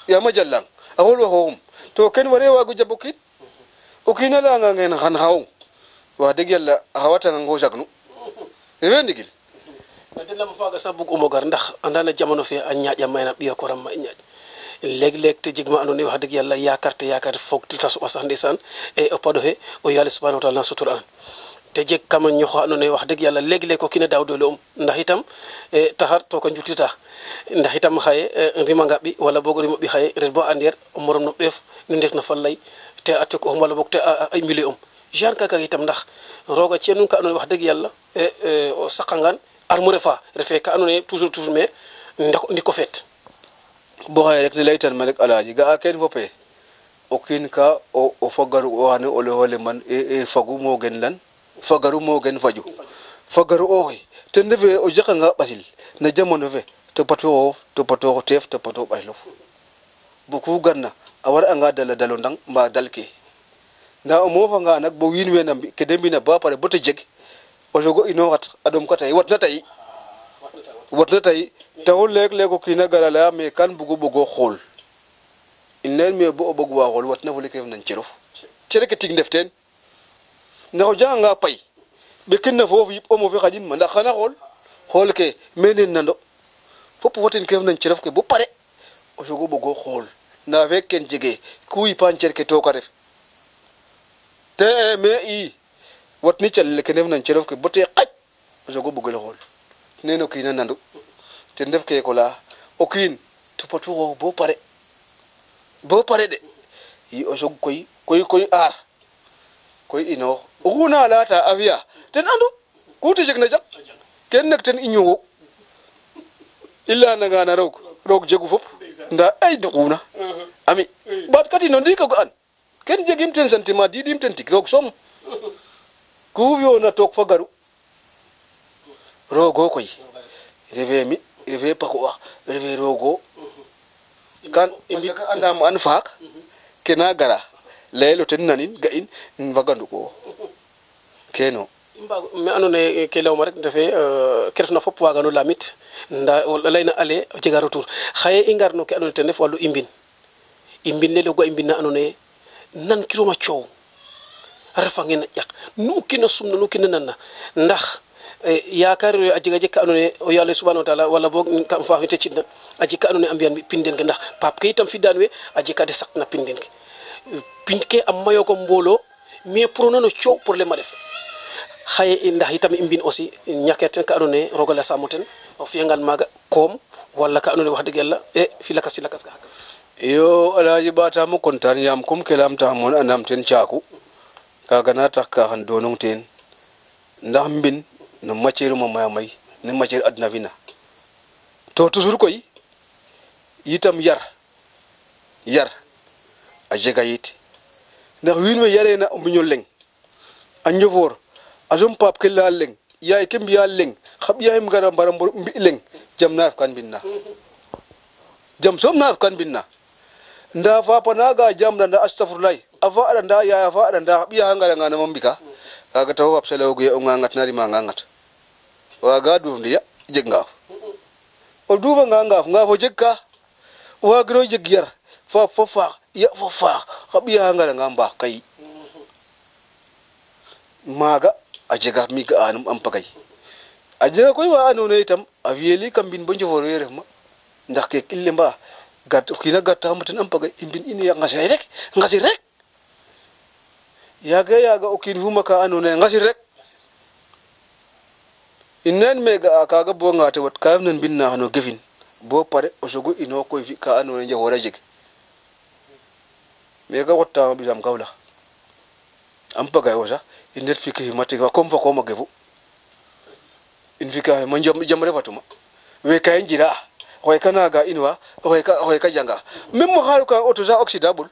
ya majallang awol wa hom to ken ware wagu jabukit o kina la nga ngeen xan xaw wax deug yalla hawata nga ngo sagnu rewe ndigil dina ma faga sax bug umogar ndax andana jamono fe a ñaaƴa mayna ɓiya koram ma ñaaƴ leg te jigma andona wax deug yalla yaakar fog ta tasu sax ndeysaan e o paɗo he o yalla subhanahu wa ta'ala sutur an te jeg kama ñoxo andona wax deug yalla leg ko kina daw dole ndax itam taxar to ko njutita ndax itam xaye rima nga ɓi wala boog rima ɓi xaye ret bo andeer o morom no ɓeef nu ndek na falay te a tek wala boog te ay million genre kaka itam ndax roga ci nun ka andona wax deug yalla o saqangan armu refa refe ka andona toujours mais ndiko fet bo xaye rek ne laytan ma rek alaaji ga a ken fope o kiin ka o fagaru o xane o le man fagu mo gen lan fagaru mo gen faju fagaru oxe ten refe o jaqanga ɓasil na jamono fe to pato teef to pato ɓaylof bo ku garna a war anga dalo ndang mba dalke nda o mofanga nak bo wiin we na mbi ke de mbina ba pare bo te jeg o sogo inoxat a ɗom ka tay watna tay taxu leeg-leeg o kiina gara laya mais kan bugo xool in leen mais bo o bog wa xool watna fule kef nan cerof cere ke tig ndef teen ndax o janganga pay ɓekin na foof yip omo fe xaƴin ma ndax xana xool ke mene nando fop foten kef nan cerof ke bo pare o sogo bogo xool nda fek ken jege ku yipan cer ke to ka ref te mais i watni calel ke ndef nan cerof ke bo te xaj o sogo bogole xool neno kiina nandu te ndef ke ko la o kiin tupatu xoox bo pare de i o sog koy aar koy inoox oxu na lata a fiya ten andu ku te jeg na jak ken nek ten i ñowo i leyananga na roog jegu fop nda ay duquna ami ɓaat kati no ndiik o ga'an ken jegim ten sentiment didim ten tig roog soom ku fi'oona took fa garu roogo koy refe mi refe paku'a refe roogo kan parce que andam an faak kena gara layelo ten nanin ga'in fagandu ko keno me andona ye ke leyuma rek ndefe ke refna fop wagano lamit nda layna ale jega retour xaye i ngar no ke andona ten ref wallu i mbin le logo i mbin na andona ye nan kiroma coow a refange na ƴaq nu kina sumna nu kina nanna ndax yaakar a jega jeg ka andona ye o yaale subhanahu wa ta'ala wala boog kam fa te citna a jeg ka andona ye a mbiyan pinden ke ndax paap ke itam fidaan we a jeg ka de saqna pinden ke pind ke a mayo ko mboolo mais pour nano coow problème a def xaye ndax itam i mbin aussi ñaker ten ka andona ye roga la samo ten o fiyangan maaga koom wala ka andona ye wax dëgg yàlla fi lakas ka iyo alaaji ɓaatamo content yaam comme ke lamta moon andam ten caaku kaga na tax ka xan donong ten ndax mbin no matière ma maya may no matière adna fina to toujours koy yitam yar a jega yit ndax wiin we yarena o mbiño leng a njofoor a som paap ke leya leng yaay ke mbiya leng xa ɓiyaxem gara mbara mbi leng jam na ref kan mbinna jam soom na ref kan mbinna nda fapa naga jamna nda astafurlay a fa aɗa nda yaaya fa aɗa nda xa ɓiyaxa ngaranga nama mbika kaga taxu fap salewogu ye o ngangat na rima ngangat waga duuf ndiya jeg ngaaf o duufanga ngaaf o jeg ka wagiro jeg yar faap fo faax ya fo faax xa ɓiyaxa ngaranga mbaax kay maaga a jega mi ga'anum am pagay a jega koy wa andona ye itam a fiyeli kam mbin bo njofor we ref ma ndax ke ille mba o kiina gartaxama ten am pagay i mbin in ngasir rek yaaga o kiin fuma ka andona ye ngasir rek in neen me ga'a kaga bo nga te wat ka ref nan mbin na xano gefin bo pare o sogo ino koy fi ka andona ye njofor a jeg mais ga xotta ɓisam Kaolack am pagay o sax in ndet fi ke xima tega comme fa kooma gefu in fi ka xima jam refatuma we ka i njira xoy ka naga in wa xoy ka janga même mo xaalu ka auto sax oxydable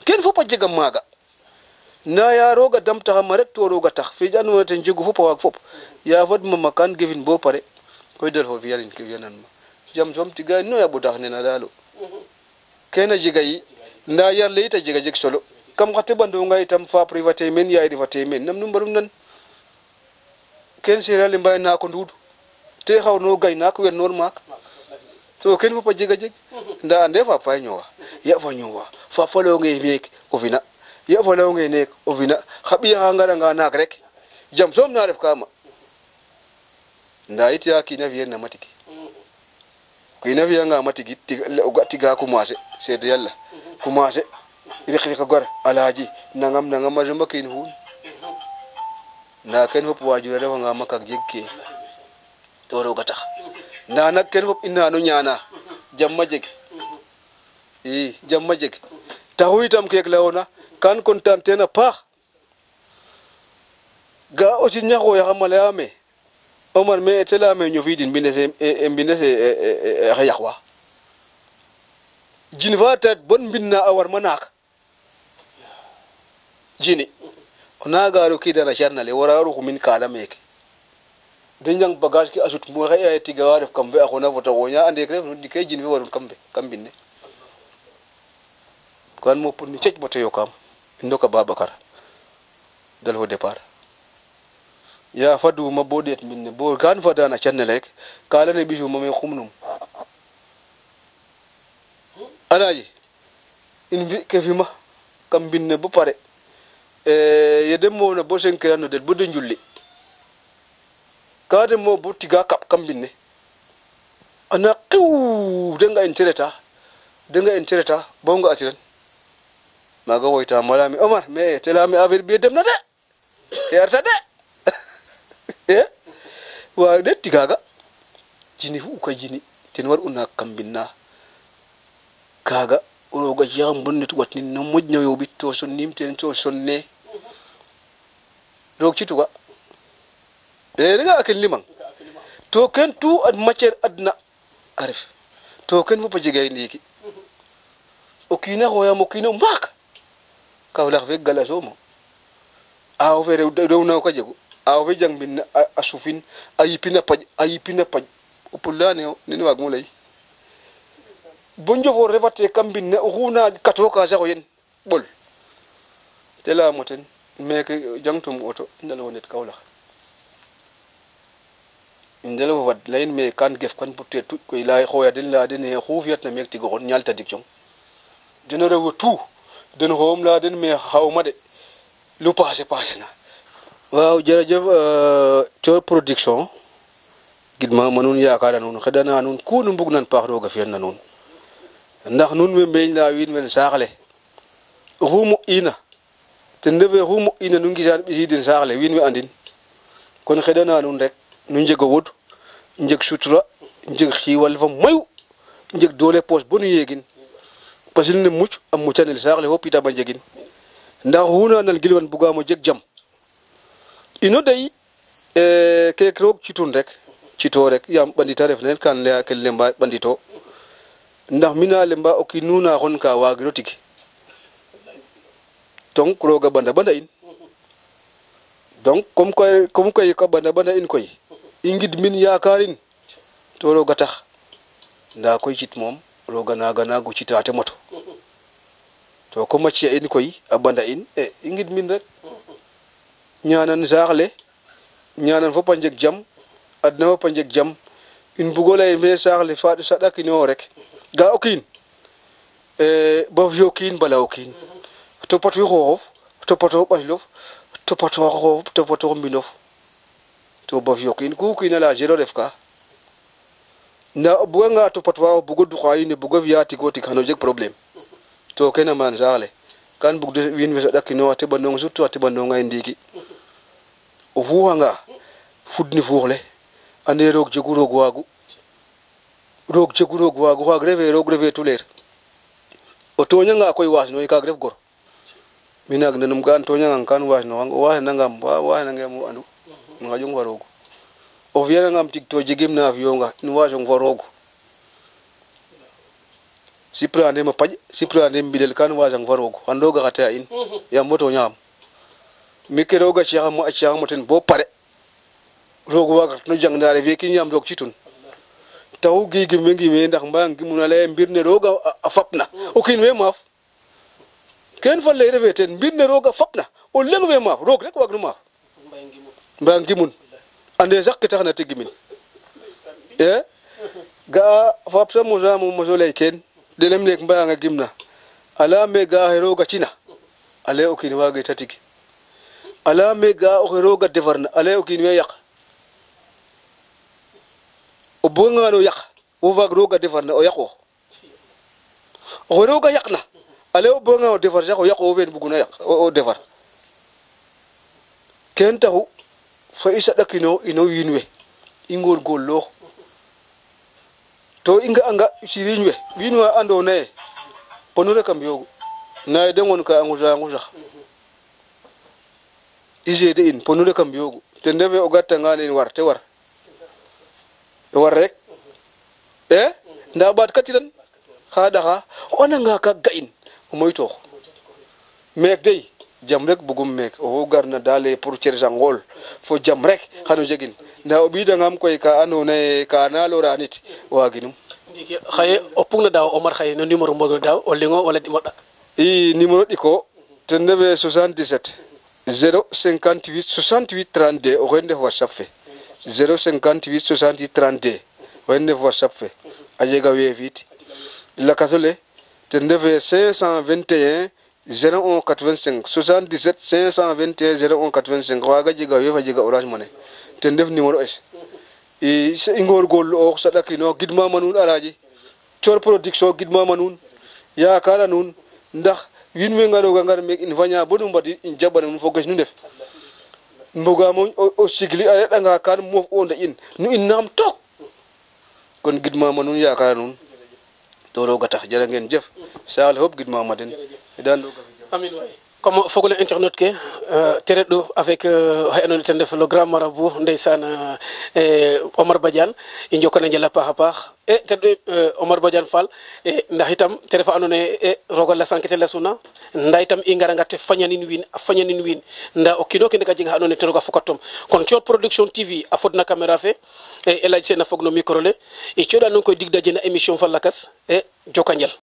ken fop a jegam maaga na ya roga damtaxama rek to roga tax fi andona ten jegu fop a waag fop ya fadma ma kan gefin bo pare koy del fo fiyanin ke fiyanan ma jam soom tiga no yaɓo tax nena daalo kene jega yi nda yar le yit a jeg solo kam xa teɓandonga itam fa private men yaay refate men nam nu mbarum nan ken sereer ale mbay naako nduud te xaw no gay naak wer noor maak to ken fo pa jega jeg nda ande fa fa ñowa ya fa ñowa fa falo nge nek o fina ya falo nge nek o fina xabi ha ngara nga nak rek jam som na def kama nda iti aki na vienne matiki ko ina viya nga matiki tiga commencé c'est de yalla commencé rek gor alaaji nangam ma jamba kin hu na ken hop wajura refa nga makak jegke to roga tax nda nak ken hop ina no ñaana jamma jeg jamma jeg taxu itam kek lewona kan kontaan tena paax ga aussi ñaxo ya xamala me Omar me tela me ñu fi din binde se yaqwa jin vata bon binna awar manak jini ona garu ki dara sharna le wararu min kala meke denjang bagage ki asut mo xey tiga wa def kam be axona foto wonya ande kref no dikay jin fi warun kambe kam binne kan mo pour ni cec boto yokam ndoka Babakar dal au départ ya fadu ma bodet minne bo kan fada na channel kala ne bisu mo me khumnum alaji in vi ke fi ma kam binne bu pare yedem mo na bo sen kano det bu de njulli kade mo bu tiga kap kam binne ana qiw denga intereta bo nga atiran maga woyta malami Omar me telami affaire bi dem na de yarta de wa de tigaga jini fu ko jini ten war una kambinna kaga o ga jam bonnet watni no modno yo bitto son nimten to sonne rok cituga daga akil liman to ken tu ad matière adna arif to ken fo jigay ndiki o kina hoya mo kino mak kawlax fe galaso mo aw fe rew na ko jego aw fe jang bin asufin ayipina paj upulane ni wag mo lay bonjo fo refate kambin xuna kato ka saxo yen bol tela moten meke jangtum auto ndal wonet kawlax ndel fo wat lain me kan gef kan putte tu koy lay xoya den la den xufiat na mek tigoron nyalta dikjon dina rew tout den hom la den me xawma de lu passé na waaw jërëjëf Thior Production gidma manun yaakaara nun xedana nun ku nu mbug nan paax roga fiyan na nun ndax nun we mbeñ la wiin wen saaxle xumu ina te ndefe xumu ina nu ngisaan ɓisidin saaxle wiin we andin kon xedana nun rek nu njeg wod njeg sutura njeg xiiwal fa mayu njeg doole poos bo nu yeegin parce que ne mucc am muccanel saaxle fop ita ba njegin ndax xuna nal gilwan bugaamo jeg jam ino day kek roog citun rek cito rek yam bandita ref nen kan leya kel lemba bandito ndax mina lemba o kiin nu na xon ka waagiro tig donc roga banda in donc comme koy ka banda in koy i ngid min yaakarin to roga tax nda koy cit moom roga nago citate moto to comme a ciya in koy a banda in i ngid min rek ñaanan saaxle ñaanan fop a njeg jam adna fop a njeg jam in bugo lay me saaxle fa saɗakino rek ga o kiin ba fiyo kiin bala o kiin topatu xooxof topato ɓaslof topato xooxof topato mbinof to ba fiyo kiin ku kiina la zéro ref ka nda o buganga topatwa o bugo duqa wiin we bugo fiya tigo tig xano jeg problème to kene man saaxle kan bug de wiin we saɗakino a teɓanong surtout a teɓanonga e ndiiki o fuxanga fudni fuuxle ande roog jegu roog waagu xaag refe tuleer o toñanga koy wasno kaag ref gor mi naag nanum ga toñanga kan wasnoxang o wasanangam wasanangam o andu um xaƴong fa roog o fiyanangam tig to jegim na fiyonga um wasong fa roog siprandem a paƴ siprandem mbidel kan wasang fa roog xan rooga xate a in yam mo toñaxam mi ke roga ciaxamo ten bo pare roog wagat no jang na refe kin yam roog citun taxu gigime ngime ndax mba ngimuna leye mbir ne roga a fapna o kiin we maaf ken fa ley refe ten mbir ne roga fapna o leng we maaf roog rek waag no maaf mba ngimun ande sax ke taxna te gimin ga fap sa mosa mo moso lay ken delem nek mbaya nga gimna ala me ga hero ga cina ale o kin wage tatigi ala me ga o hero ga defarna ale o kin we yak o bonga no yak o vag ro ga defarna o yako o hero ga yakna ale o bonga o defar ja o yako o ven buguna yak o defar ken taxu fa isa dakino ino winwe ingor gollo to inga anga siriñwe winwa ando ne ponure kam yogu na de ngon ka nguja ije de in ponure kam yogu te ndebe o gatta ngane in war te war war rek nda bat katiran khada kha onanga ka gain moyto mek dey jam rek bugum mek o garna dale pour cerja ngol fo jam rek xano jegin nda o bida ngam koy ka anone ka na lora nit waginum ndiki xaye o pugna daw Omar xaye no numéro mbono daw o lingo wala di moda numéro diko te ndebe 77 058 68 32 o rende WhatsApp fe 058 68 32 o rende WhatsApp fe a jega we vite la kasole te ndebe 521 01 85 77 521 01 85 waga jega we fa jega Orange Money te ndef numéro es ingor gol o sadakino gidma manun alaji cor production gidma manun ya kala nun ndax winwe ngaro ngar mek in fanya bodum badi in jabana nun focus nu def mboga mo o sigli ale danga kan mo onda in nu in nam tok kon gidma manun ya kala nun to ro gata jara ngeen jëf sal hop gidma maden dan amin way comme fogole internet ke teredo avec hay anon tan def le grand marabout ndaysan Omar Badiane i njokana njala paxa paax teddo Omar Badiane Fall ndax itam te refa andone rogal la sankete la suna nda itam i ngara ngate fañanin win nda o kino ke ndeka jega andone te roga fokatom kon Thior Production TV a fodna caméra fe elaj sena fogno micro le i coda non koy dig daje na émission fa lakas jokanjal